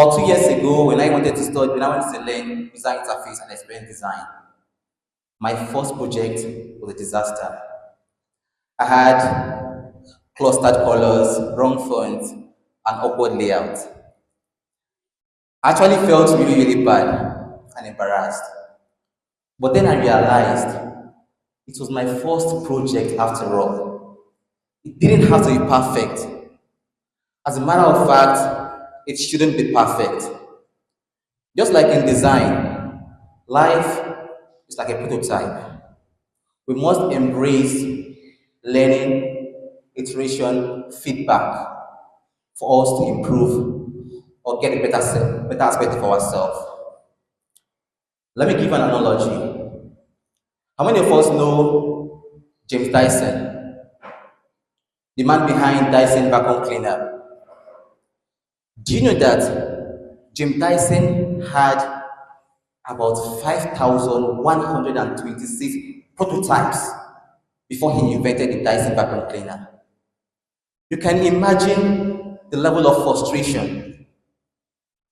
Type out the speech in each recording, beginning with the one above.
About 2 years ago, when I wanted to study, when I wanted to learn user interface and experience design, my first project was a disaster. I had clustered colors, wrong fonts, and awkward layout. I actually felt really, really bad and embarrassed. But then I realized it was my first project after all. It didn't have to be perfect. As a matter of fact, it shouldn't be perfect. Just like in design, life is like a prototype. We must embrace learning, iteration, feedback for us to improve or get a better aspect of ourselves. Let me give an analogy. How many of us know James Dyson, the man behind Dyson vacuum cleaner? Do you know that James Dyson had about 5,126 prototypes before he invented the Dyson vacuum cleaner? You can imagine the level of frustration,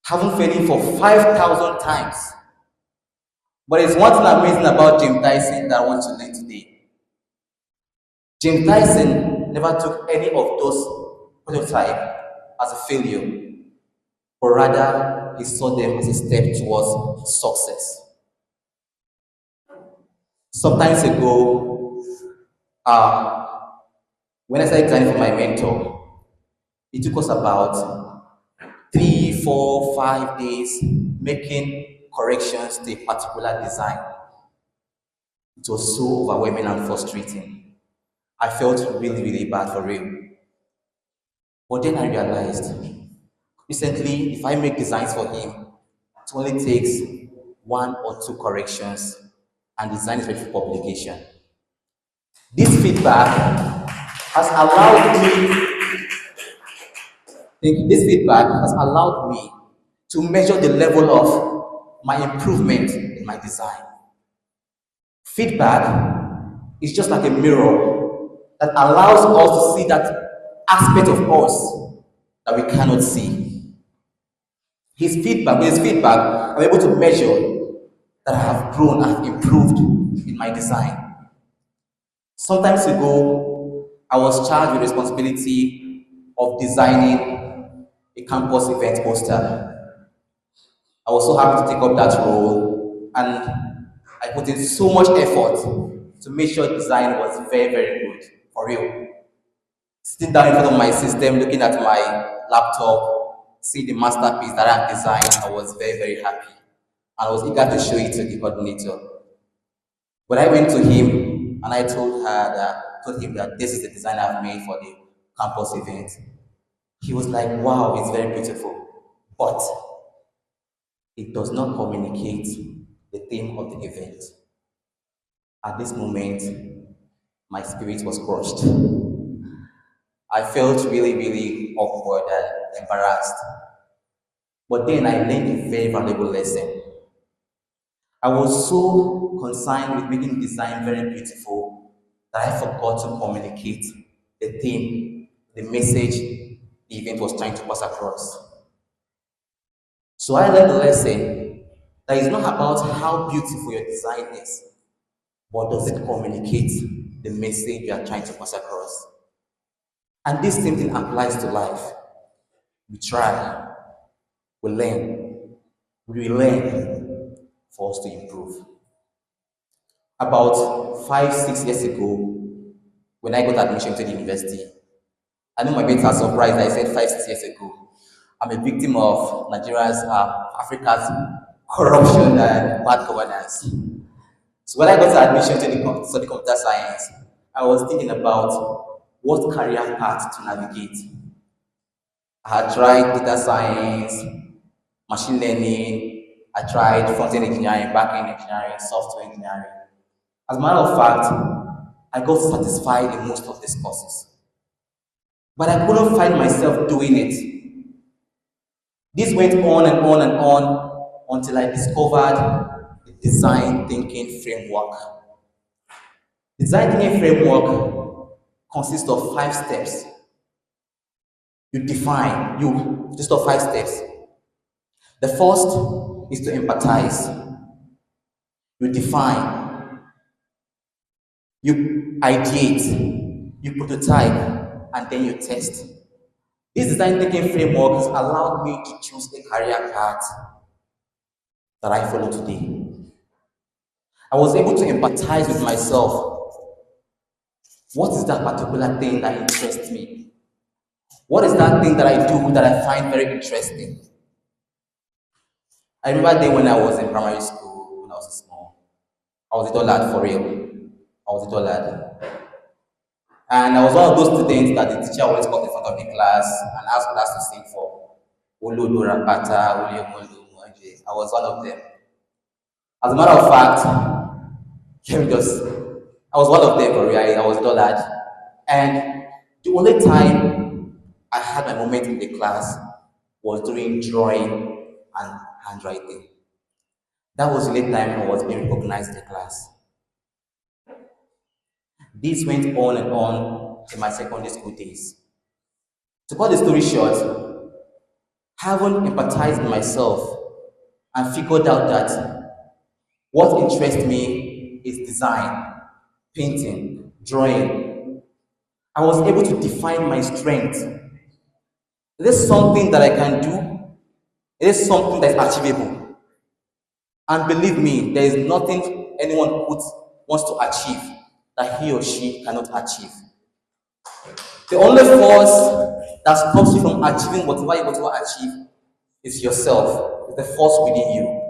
having failing for 5,000 times. But it's one thing amazing about James Dyson that I want to learn today. James Dyson never took any of those prototypes as a failure, but rather he saw them as a step towards success. Sometimes ago, when I started designing for my mentor, it took us about 3, 4, 5 days making corrections to a particular design. It was so overwhelming and frustrating. I felt really, really bad for real. But then I realized recently, if I make designs for him, it only takes 1 or 2 corrections and design is ready for publication. This feedback has allowed me to measure the level of my improvement in my design. Feedback is just like a mirror that allows us to see that aspect of us that we cannot see. With his feedback, I'm able to measure that I have grown, I have improved in my design. Sometimes ago, I was charged with responsibility of designing a campus event poster. I was so happy to take up that role, and I put in so much effort to make sure design was very, very good, for real. Sitting down in front of my system, looking at my laptop, seeing the masterpiece that I designed, I was very, very happy. And I was eager to show it to the coordinator. When I went to him and I told him that this is the design I've made for the campus event, he was like, wow, it's very beautiful. But it does not communicate the theme of the event. At this moment, my spirit was crushed. I felt really, really awkward and embarrassed. But then I learned a very valuable lesson. I was so concerned with making design very beautiful that I forgot to communicate the theme, the message the event was trying to pass across. So I learned the lesson that it's not about how beautiful your design is, but does it communicate the message you are trying to pass across? And this same thing applies to life. We try, we learn, we learn for us to improve. About 5, 6 years ago, when I got admission to the university, I know my mates are surprised that I said 5, 6 years ago. I'm a victim of Nigeria's, Africa's corruption and bad governance. So when I got admission to study computer science, I was thinking about what career path to navigate. I had tried data science, machine learning, I tried front-end engineering, back-end engineering, software engineering. As a matter of fact, I got satisfied in most of these courses. But I couldn't find myself doing it. This went on and on and on until I discovered the design thinking framework. Design thinking framework consists of 5 steps. You define, you just of 5 steps. The first is to empathize. You define, you ideate, you prototype, and then you test. This design thinking framework has allowed me to choose a career path that I follow today. I was able to empathize with myself. What is that particular thing that interests me? What is that thing that I do that I find very interesting? I remember then when I was in primary school, when I was small, I was a dullard for real. I was a dullard. And I was one of those students that the teacher always called in front of the class and asked us to sing for. Ulu Akpata, I was one of them. As a matter of fact, let me just, I was one of them for real. I was a dullard. And the only time I had my moment in the class was during drawing and handwriting. That was the only time I was being recognized in the class. This went on and on in my secondary school days. To cut the story short, having empathized with myself and figured out that what interests me is design, painting, drawing, I was able to define my strength. Is this something that I can do? Is this something that's achievable? And believe me, there is nothing anyone wants to achieve that he or she cannot achieve. The only force that stops you from achieving whatever you want to achieve is yourself. It's the force within you.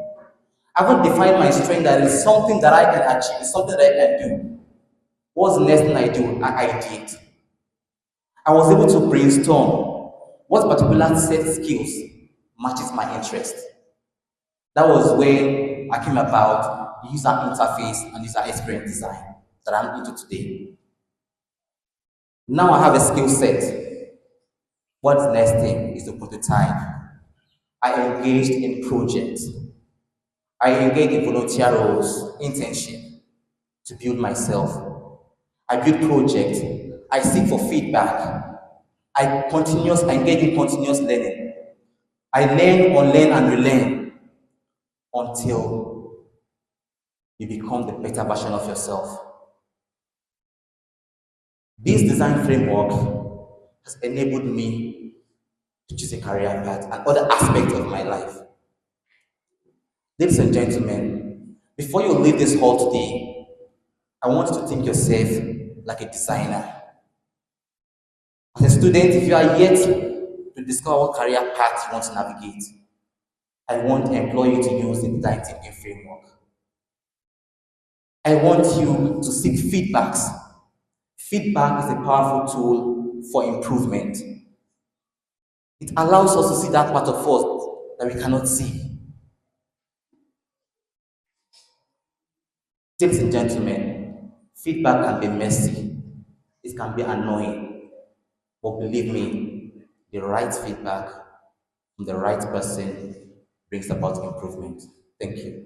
I haven't defined my strength that is something that I can achieve, it's something that I can do. What's the next thing I do? I did. I was able to brainstorm what particular set skills matches my interest. That was when I came about the user interface and user experience design that I'm into today. Now I have a skill set. What's the next thing is to prototype. I engaged in projects. I engaged in volunteer roles, internship to build myself. I build projects. I seek for feedback. I engage in continuous learning. I learn, unlearn, and relearn until you become the better version of yourself. This design framework has enabled me to choose a career path and other aspects of my life. Ladies and gentlemen, before you leave this hall today, I want you to think yourself like a designer. As a student, if you are yet to discover what career path you want to navigate, I want to employ you to use the design thinking framework. I want you to seek feedbacks. Feedback is a powerful tool for improvement. It allows us to see that part of us that we cannot see. Ladies and gentlemen, feedback can be messy, it can be annoying, but believe me, the right feedback from the right person brings about improvement. Thank you.